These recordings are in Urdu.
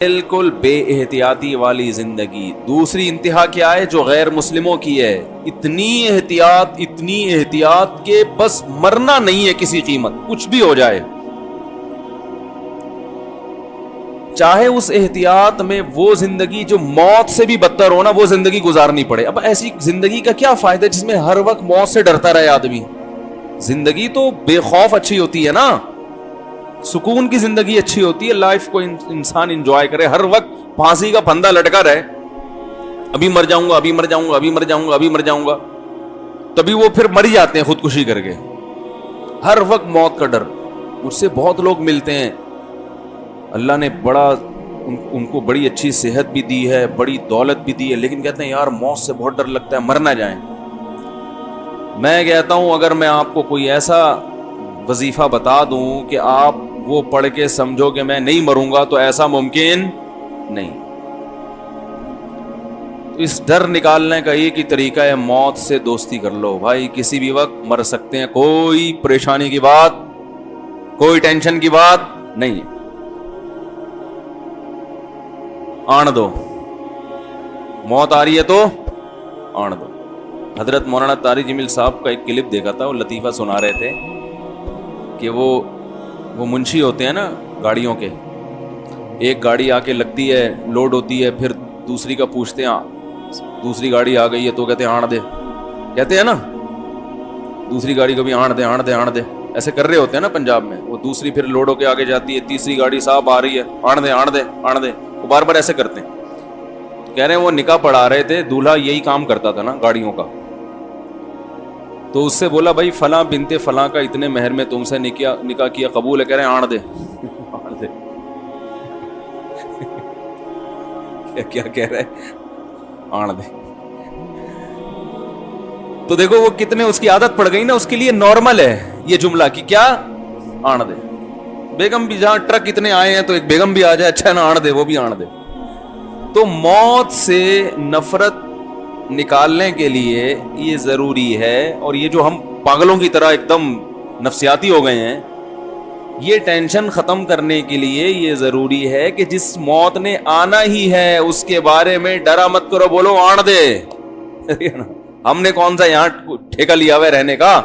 بالکل بے احتیاطی والی زندگی. دوسری انتہا کیا ہے جو غیر مسلموں کی ہے؟ اتنی احتیاط کہ بس مرنا نہیں ہے کسی قیمت، کچھ بھی ہو جائے، چاہے اس احتیاط میں وہ زندگی جو موت سے بھی بدتر ہو نا وہ زندگی گزارنی پڑے. اب ایسی زندگی کا کیا فائدہ جس میں ہر وقت موت سے ڈرتا رہے آدمی؟ زندگی تو بے خوف اچھی ہوتی ہے نا، سکون کی زندگی اچھی ہوتی ہے. لائف کو انسان انجوائے کرے، ہر وقت پھانسی کا پھندا لٹکا رہے، ابھی مر جاؤں گا، ابھی مر جاؤں گا، ابھی مر جاؤں گا، ابھی مر جاؤں گا، تبھی وہ پھر مر جاتے ہیں خودکشی کر کے. ہر وقت موت کا ڈر. مجھ سے بہت لوگ ملتے ہیں، اللہ نے بڑا ان کو بڑی اچھی صحت بھی دی ہے، بڑی دولت بھی دی ہے، لیکن کہتے ہیں یار موت سے بہت ڈر لگتا ہے، مر نہ جائیں. میں کہتا ہوں اگر میں آپ کو کوئی ایسا وظیفہ بتا دوں کہ آپ وہ پڑھ کے سمجھو کہ میں نہیں مروں گا، تو ایسا ممکن نہیں. تو اس ڈر نکالنے کا ایک ہی طریقہ ہے، موت سے دوستی کر لو. بھائی کسی بھی وقت مر سکتے ہیں، کوئی پریشانی کی بات، کوئی ٹینشن کی بات نہیں ہے. آن دو، موت آ رہی ہے تو آن دو. حضرت مولانا طارق جمیل صاحب کا ایک کلپ دیکھا تھا، وہ لطیفہ سنا رہے تھے کہ وہ منشی ہوتے ہیں نا گاڑیوں کے، ایک گاڑی آ کے لگتی ہے، لوڈ ہوتی ہے، پھر دوسری کا پوچھتے ہیں دوسری گاڑی آ گئی ہے تو کہتے ہیں آن دے، کہتے ہیں نا دوسری گاڑی کو بھی آن دے آن دے آن دے، ایسے کر رہے ہوتے ہیں نا پنجاب میں. وہ دوسری پھر لوڈ ہو کے آگے جاتی ہے، تیسری گاڑی صاحب آ رہی ہے، آن دے آن دے آن دے، وہ بار بار ایسے کرتے ہیں. کہہ رہے ہیں وہ نکاح پڑھا رہے تھے، دولہا یہی کام کرتا تھا نا گاڑیوں کا. تو اس سے بولا بھائی فلاں بنتے فلاں کا اتنے مہر میں تم سے نکاح کیا، قبول ہے؟ کہہ رہے ہیں آن دے آن دے. کیا کہہ رہے آن دے. تو دیکھو وہ کتنے اس کی عادت پڑ گئی نا، اس کے لیے نارمل ہے یہ جملہ کہ کیا آن دے. بیگم بھی جہاں ٹرک اتنے آئے ہیں تو ایک بیگم بھی آ جائے، اچھا نا آن دے، وہ بھی آن دے. تو موت سے نفرت نکالنے کے لیے یہ ضروری ہے، اور یہ جو ہم پاگلوں کی طرح ایک دم نفسیاتی ہو گئے ہیں، یہ ٹینشن ختم کرنے کے لیے یہ ضروری ہے کہ جس موت نے آنا ہی ہے اس کے بارے میں ڈرا مت کرو، بولو آن دے. ہم نے کون سا یہاں ٹھیکہ لیا ہوا ہے رہنے کا؟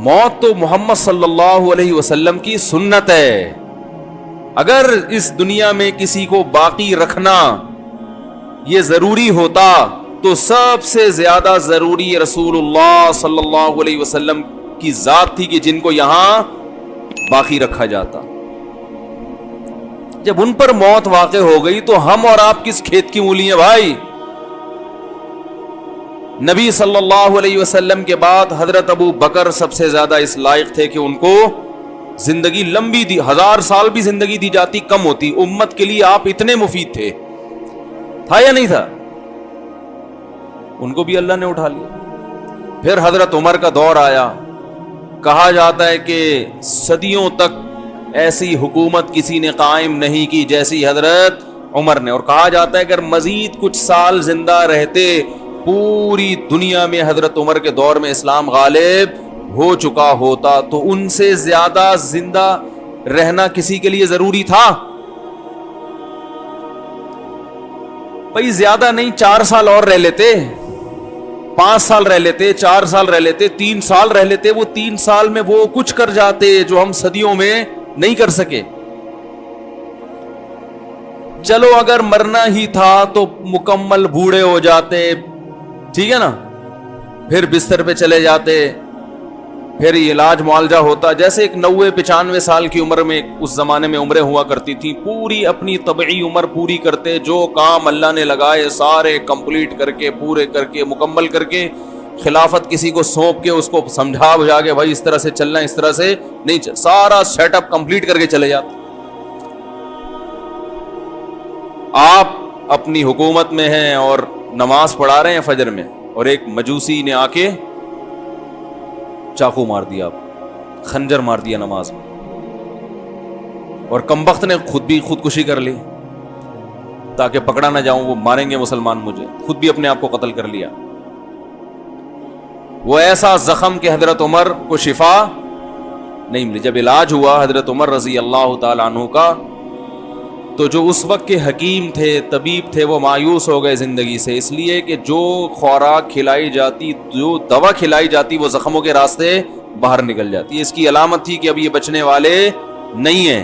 موت تو محمد صلی اللہ علیہ وسلم کی سنت ہے. اگر اس دنیا میں کسی کو باقی رکھنا یہ ضروری ہوتا تو سب سے زیادہ ضروری رسول اللہ صلی اللہ علیہ وسلم کی ذات تھی کہ جن کو یہاں باقی رکھا جاتا. جب ان پر موت واقع ہو گئی تو ہم اور آپ کس کھیت کی مولی ہیں بھائی؟ نبی صلی اللہ علیہ وسلم کے بعد حضرت ابو بکر سب سے زیادہ اس لائق تھے کہ ان کو زندگی لمبی دی، 1000 سال بھی زندگی دی جاتی کم ہوتی. امت کے لیے آپ اتنے مفید تھے، تھا یا نہیں تھا؟ ان کو بھی اللہ نے اٹھا لیا. پھر حضرت عمر کا دور آیا، کہا جاتا ہے کہ صدیوں تک ایسی حکومت کسی نے قائم نہیں کی جیسی حضرت عمر نے، اور کہا جاتا ہے اگر مزید کچھ سال زندہ رہتے پوری دنیا میں حضرت عمر کے دور میں اسلام غالب ہو چکا ہوتا. تو ان سے زیادہ زندہ رہنا کسی کے لیے ضروری تھا؟ بھائی زیادہ نہیں، 4 سال اور رہ لیتے، 5 سال رہ لیتے، 4 سال رہ لیتے، 3 سال رہ لیتے، وہ 3 سال میں وہ کچھ کر جاتے جو ہم صدیوں میں نہیں کر سکے. چلو اگر مرنا ہی تھا تو مکمل بوڑھے ہو جاتے، ٹھیک ہے نا، پھر بستر پہ چلے جاتے، پھر علاج معالجہ ہوتا. جیسے ایک 90-95 سال کی عمر میں اس زمانے میں عمریں ہوا کرتی تھی، پوری اپنی طبعی عمر پوری کرتے، جو کام اللہ نے لگائے سارے کمپلیٹ کر کے، پورے کر کے، مکمل کر کے، خلافت کسی کو سونپ کے اس کو سمجھا بجھا کے بھائی اس طرح سے چلنا، اس طرح سے نہیں، سارا سیٹ اپ کمپلیٹ کر کے چلے جاتے. آپ اپنی حکومت میں ہیں اور نماز پڑھا رہے ہیں فجر میں، اور ایک مجوسی نے آ کے چاقو مار دیا، آپ خنجر مار دیا نماز میں، اور کمبخت نے خود بھی خودکشی کر لی تاکہ پکڑا نہ جاؤں، وہ ماریں گے مسلمان مجھے، خود بھی اپنے آپ کو قتل کر لیا. وہ ایسا زخم کہ حضرت عمر کو شفا نہیں ملی. جب علاج ہوا حضرت عمر رضی اللہ تعالیٰ عنہ کا, تو جو اس وقت کے حکیم تھے, طبیب تھے, وہ مایوس ہو گئے زندگی سے, اس لیے کہ جو خوراک کھلائی جاتی, جو دوا کھلائی جاتی, وہ زخموں کے راستے باہر نکل جاتی. اس کی علامت تھی کہ اب یہ بچنے والے نہیں ہیں.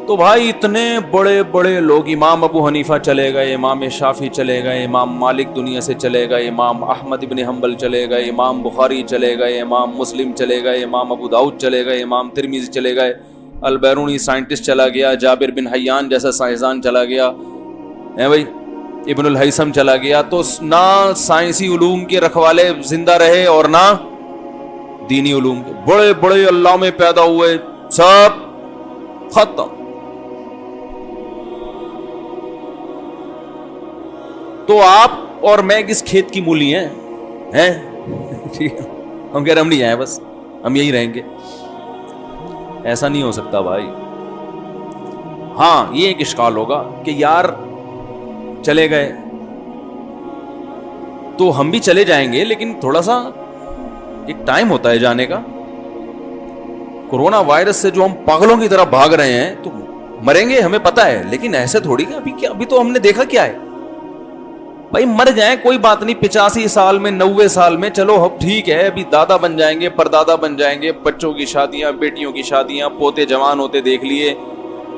تو بھائی اتنے بڑے بڑے لوگ, امام ابو حنیفہ چلے گئے, امام شافعی چلے گئے, امام مالک دنیا سے چلے گئے, امام احمد ابن حنبل چلے گئے, امام بخاری چلے گئے, امام مسلم چلے گئے, امام ابو داؤد چلے گئے, امام ترمذی چلے گئے, البیرونی سائنٹسٹ چلا گیا, جابر بن حیان جیسا سائنسدان چلا گیا, بھائی ابن الہیثم چلا گیا. تو نہ سائنسی علوم کے رکھوالے زندہ رہے اور نہ دینی علوم کے. بڑے بڑے علامے پیدا ہوئے, سب ختم. تو آپ اور میں کس کھیت کی مولی ہیں؟ ہم کہہ رہے ہم نہیں آئے, بس ہم یہی رہیں گے. ایسا نہیں ہو سکتا بھائی. ہاں یہ ایک اشکال ہوگا کہ یار چلے گئے تو ہم بھی چلے جائیں گے, لیکن تھوڑا سا ایک ٹائم ہوتا ہے جانے کا. کورونا وائرس سے جو ہم پاگلوں کی طرح بھاگ رہے ہیں, تو مریں گے ہمیں پتا ہے, لیکن ایسے تھوڑی کہ ابھی تو ہم نے دیکھا کیا ہے. بھائی مر جائیں کوئی بات نہیں, 85 سال میں, 90 سال میں, چلو اب ٹھیک ہے, ابھی دادا بن جائیں گے, پردادا بن جائیں گے, بچوں کی شادیاں, بیٹیوں کی شادیاں, پوتے جوان ہوتے دیکھ لیے,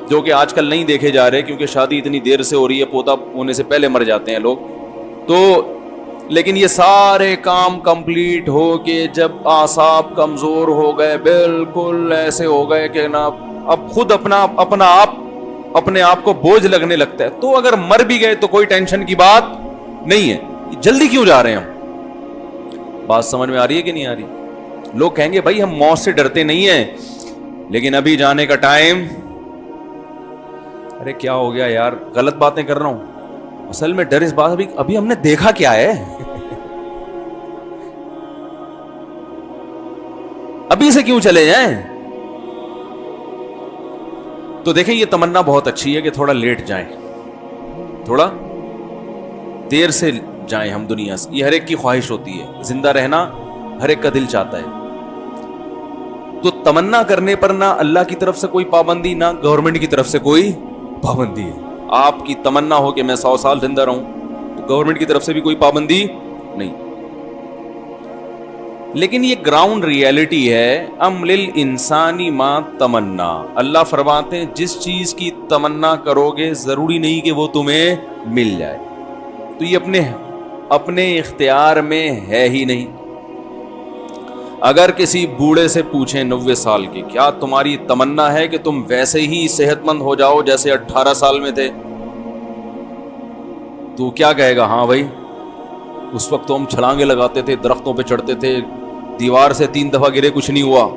جو کہ آج کل نہیں دیکھے جا رہے کیونکہ شادی اتنی دیر سے ہو رہی ہے, پوتا ہونے سے پہلے مر جاتے ہیں لوگ. تو لیکن یہ سارے کام کمپلیٹ ہو کے جب اعصاب کمزور ہو گئے, بالکل ایسے ہو گئے کہ نا اب خود اپنے آپ کو بوجھ لگنے لگتا ہے, تو اگر مر بھی گئے تو کوئی ٹینشن کی بات نہیں ہے. جلدی کیوں جا رہے ہیں ہم؟ بات سمجھ میں آ رہی ہے کہ نہیں آ رہی؟ لوگ کہیں گے بھائی ہم موت سے ڈرتے نہیں ہیں, لیکن ابھی جانے کا ٹائم. ارے کیا ہو گیا یار, غلط باتیں کر رہا ہوں. اصل میں ڈر اس بات, ابھی ہم نے دیکھا کیا ہے, ابھی سے کیوں چلے جائیں. تو دیکھیں یہ تمنا بہت اچھی ہے کہ تھوڑا لیٹ جائیں, تھوڑا دیر سے جائیں ہم دنیا سے. یہ ہر ایک کی خواہش ہوتی ہے, زندہ رہنا ہر ایک کا دل چاہتا ہے. تو تمنا کرنے پر نہ اللہ کی طرف سے کوئی پابندی, نہ گورنمنٹ کی طرف سے کوئی پابندی ہے. آپ کی تمنا ہو کہ میں 100 سال زندہ رہوں, تو گورنمنٹ کی طرف سے بھی کوئی پابندی نہیں. لیکن یہ گراؤنڈ ریئلٹی ہے, ام للانسانی ما تمنا. اللہ فرماتے ہیں جس چیز کی تمنا کرو گے ضروری نہیں کہ وہ تمہیں مل جائے. تو یہ اپنے اختیار میں ہے ہی نہیں. اگر کسی بوڑھے سے پوچھیں 90 سال کے, کیا تمہاری تمنا ہے کہ تم ویسے ہی صحت مند ہو جاؤ جیسے 18 سال میں تھے, تو کیا کہے گا؟ ہاں بھائی اس وقت تو ہم چھلانگیں لگاتے تھے, درختوں پہ چڑھتے تھے, دیوار سے 3 دفعہ گرے کچھ نہیں ہوا.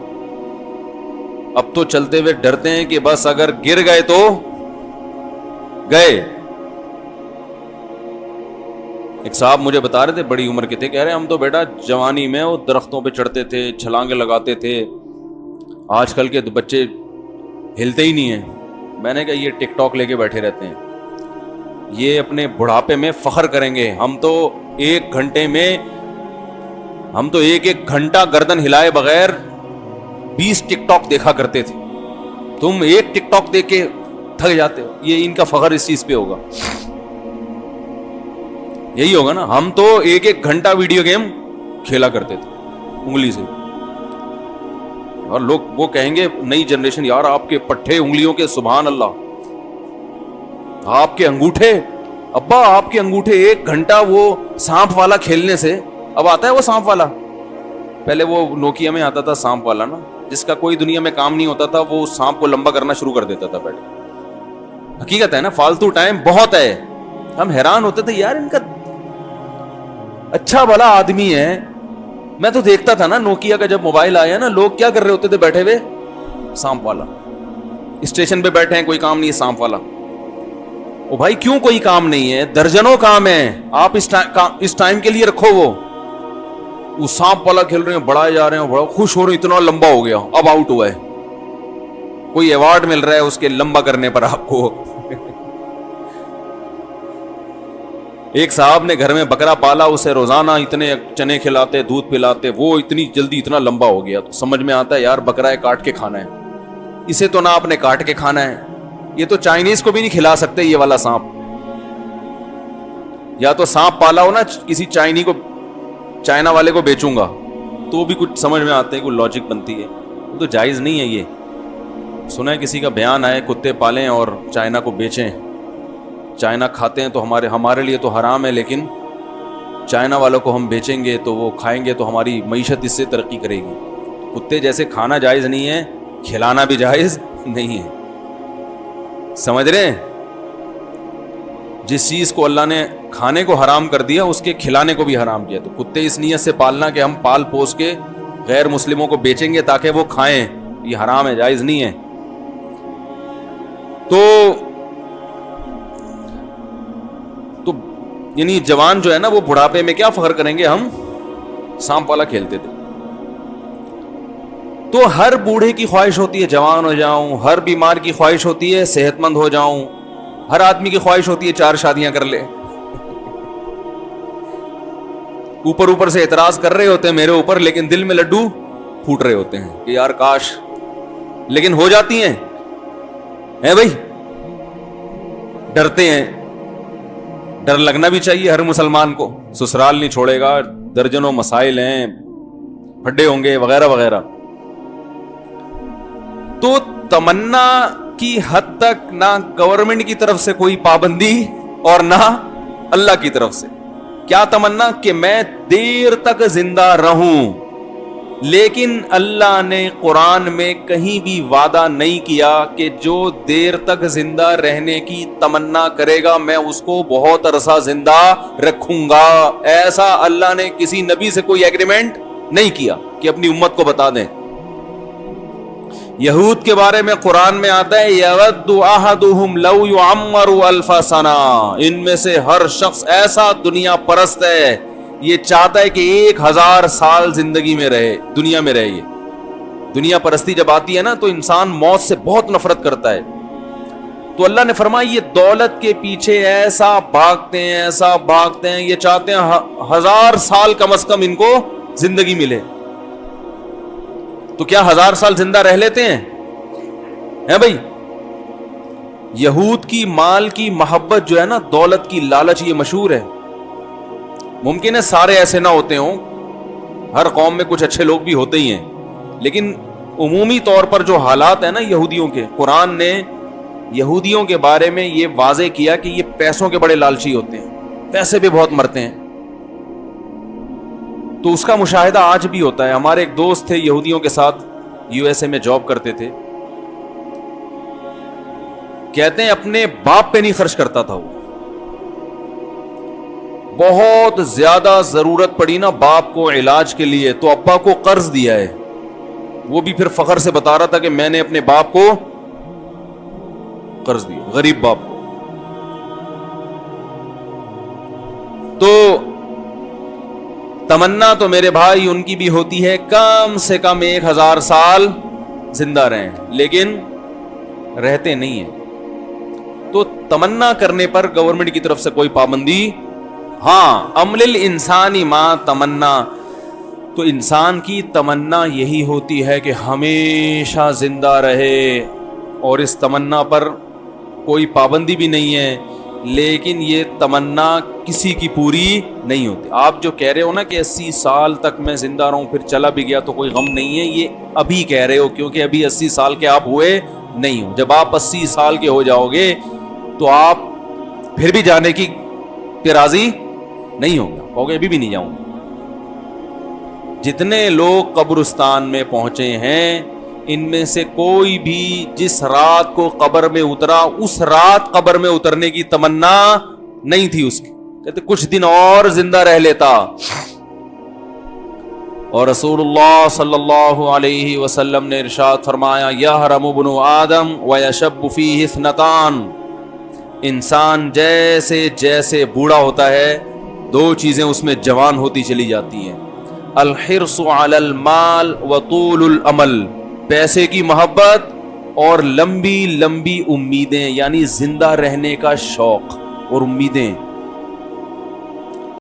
اب تو چلتے ہوئے ڈرتے ہیں کہ بس اگر گر گئے تو گئے. ایک صاحب مجھے بتا رہے تھے, بڑی عمر کے تھے, کہہ رہے ہم تو بیٹا جوانی میں وہ درختوں پہ چڑھتے تھے, چھلانگیں لگاتے تھے, آج کل کے بچے ہلتے ہی نہیں ہیں. میں نے کہا یہ ٹک ٹاک لے کے بیٹھے رہتے ہیں, یہ اپنے بڑھاپے میں فخر کریں گے. ہم تو ایک گھنٹہ گردن ہلائے بغیر 20 ٹک ٹاک دیکھا کرتے تھے, تم ایک ٹک ٹاک دیکھ کے تھک جاتے ہو. یہ ان کا فخر اس چیز پہ ہوگا, یہی ہوگا نا. ہم تو ایک گھنٹہ ویڈیو گیم کھیلا کرتے تھے انگلی سے, اور لوگ وہ کہیں گے نئی جنریشن, یار آپ کے پٹھے انگلیوں کے سبحان اللہ, آپ کے انگوٹھے, ابا آپ کے انگوٹھے 1 گھنٹہ وہ سانپ والا کھیلنے سے. اب آتا ہے وہ سانپ والا, پہلے وہ نوکیا میں آتا تھا سانپ والا نا, جس کا کوئی دنیا میں کام نہیں ہوتا تھا, وہ سانپ کو لمبا کرنا شروع کر دیتا تھا بیٹھے. حقیقت ہے نا, فالتو ٹائم بہت ہے. ہم حیران ہوتے تھے یار ان کا اچھا بھلا آدمی ہے. میں تو دیکھتا تھا نا نوکیا کا جب موبائل آیا نا, لوگ کیا کر رہے ہوتے تھے بیٹھے ہوئے, سانپ والا. اسٹیشن پہ بیٹھے ہیں, کوئی کام نہیں ہے, سانپ والا. او بھائی کیوں کوئی کام نہیں ہے؟ درجنوں کام ہے, آپ اس ٹائم کے لیے رکھو. وہ سانپ والا کھیل رہے ہیں, بڑھائے جا رہے ہیں, بڑا خوش ہو رہے ہیں, اتنا لمبا ہو گیا, اب آؤٹ ہوا ہے, کوئی ایوارڈ مل رہا ہے اس کے لمبا کرنے پر آپ کو. ایک صاحب نے گھر میں بکرا پالا, اسے روزانہ اتنے چنے کھلاتے, دودھ پلاتے, وہ اتنی جلدی اتنا لمبا ہو گیا. تو سمجھ میں آتا ہے یار بکرا ہے کاٹ کے کھانا ہے, اسے تو نہ آپ نے کاٹ کے کھانا ہے, یہ تو چائنیز کو بھی نہیں کھلا سکتے یہ والا سانپ. یا تو سانپ پالا ہو نا کسی چائنا والے کو بیچوں گا تو بھی کچھ سمجھ میں آتے ہیں, کوئی لاجک بنتی ہے. وہ تو جائز نہیں ہے. یہ سنا ہے کسی کا بیان آئے کتے پالیں اور چائنا کو بیچیں, چائنا کھاتے ہیں تو ہمارے لیے تو حرام ہے, لیکن چائنا والوں کو ہم بیچیں گے تو وہ کھائیں گے تو ہماری معیشت اس سے ترقی کرے گی. کتے جیسے کھانا جائز نہیں ہے, کھلانا بھی جائز نہیں ہے. سمجھ رہے ہیں؟ جس چیز کو اللہ نے کھانے کو حرام کر دیا اس کے کھلانے کو بھی حرام کیا. تو کتے اس نیت سے پالنا کہ ہم پال پوس کے غیر مسلموں کو بیچیں گے تاکہ وہ کھائیں, یہ حرام ہے, جائز نہیں ہے. تو یعنی جوان جو ہے نا وہ بڑھاپے میں کیا فخر کریں گے, ہم سانپ والا کھیلتے تھے. تو ہر بوڑھے کی خواہش ہوتی ہے جوان ہو جاؤں, ہر بیمار کی خواہش ہوتی ہے صحت مند ہو جاؤں, ہر آدمی کی خواہش ہوتی ہے 4 شادیاں کر لے. اوپر سے اعتراض کر رہے ہوتے ہیں میرے اوپر, لیکن دل میں لڈو پھوٹ رہے ہوتے ہیں کہ یار کاش, لیکن ہو جاتی ہیں بھائی. ڈرتے ہیں, ڈر لگنا بھی چاہیے ہر مسلمان کو. سسرال نہیں چھوڑے گا, درجنوں مسائل ہیں, پھڈے ہوں گے وغیرہ وغیرہ. تو تمنا کی حد تک نہ گورنمنٹ کی طرف سے کوئی پابندی اور نہ اللہ کی طرف سے. کیا تمنا کہ میں دیر تک زندہ رہوں, لیکن اللہ نے قرآن میں کہیں بھی وعدہ نہیں کیا کہ جو دیر تک زندہ رہنے کی تمنا کرے گا میں اس کو بہت عرصہ زندہ رکھوں گا. ایسا اللہ نے کسی نبی سے کوئی ایگریمنٹ نہیں کیا کہ اپنی امت کو بتا دیں. یہود کے بارے میں قرآن میں آتا ہے یود احدہم لو یعمر الف سنہ, ان میں سے ہر شخص ایسا دنیا پرست ہے یہ چاہتا ہے کہ 1000 سال زندگی میں رہے, دنیا میں رہے. یہ دنیا پرستی جب آتی ہے نا تو انسان موت سے بہت نفرت کرتا ہے. تو اللہ نے فرمایا یہ دولت کے پیچھے ایسا بھاگتے ہیں, یہ چاہتے ہیں 1000 سال کم از کم ان کو زندگی ملے. تو کیا 1000 سال زندہ رہ لیتے ہیں بھائی؟ یہود کی مال کی محبت جو ہے نا, دولت کی لالچ, یہ مشہور ہے. ممکن ہے سارے ایسے نہ ہوتے ہوں, ہر قوم میں کچھ اچھے لوگ بھی ہوتے ہی ہیں, لیکن عمومی طور پر جو حالات ہیں نا یہودیوں کے, قرآن نے یہودیوں کے بارے میں یہ واضح کیا کہ یہ پیسوں کے بڑے لالچی ہوتے ہیں, پیسے بھی بہت مرتے ہیں. تو اس کا مشاہدہ آج بھی ہوتا ہے. ہمارے ایک دوست تھے یہودیوں کے ساتھ, USA میں جاب کرتے تھے, کہتے ہیں اپنے باپ پہ نہیں خرچ کرتا تھا وہ. بہت زیادہ ضرورت پڑی نا باپ کو علاج کے لیے تو ابا کو قرض دیا ہے. وہ بھی پھر فخر سے بتا رہا تھا کہ میں نے اپنے باپ کو قرض دیا, غریب باپ کو. تو تمنا تو میرے بھائی ان کی بھی ہوتی ہے کم سے کم 1000 سال زندہ رہیں, لیکن رہتے نہیں ہیں. تو تمنا کرنے پر گورنمنٹ کی طرف سے کوئی پابندی, ہاں عمل الانسانی ما تمنا, تو انسان کی تمنا یہی ہوتی ہے کہ ہمیشہ زندہ رہے, اور اس تمنا پر کوئی پابندی بھی نہیں ہے, لیکن یہ تمنا کسی کی پوری نہیں ہوتی. آپ جو کہہ رہے ہو نا کہ 80 سال تک میں زندہ رہوں پھر چلا بھی گیا تو کوئی غم نہیں ہے, یہ ابھی کہہ رہے ہو کیونکہ ابھی 80 سال کے آپ ہوئے نہیں ہو. جب آپ 80 سال کے ہو جاؤ گے تو آپ پھر بھی جانے کی راضی نہیں ہوگا, کہو گے ابھی بھی نہیں جاؤں. جتنے لوگ قبرستان میں پہنچے ہیں ان میں سے کوئی بھی جس رات کو قبر میں اترا اس رات قبر میں اترنے کی تمنا نہیں تھی اس کی, کہتے کچھ دن اور زندہ رہ لیتا. اور رسول اللہ صلی اللہ علیہ وسلم نے ارشاد فرمایا یحرم ابن آدم ویشب فیہ اثنتان, انسان جیسے جیسے بوڑھا ہوتا ہے 2 چیزیں اس میں جوان ہوتی چلی جاتی ہیں, الحرص علی المال وطول الامل, پیسے کی محبت اور لمبی لمبی امیدیں, یعنی زندہ رہنے کا شوق اور امیدیں.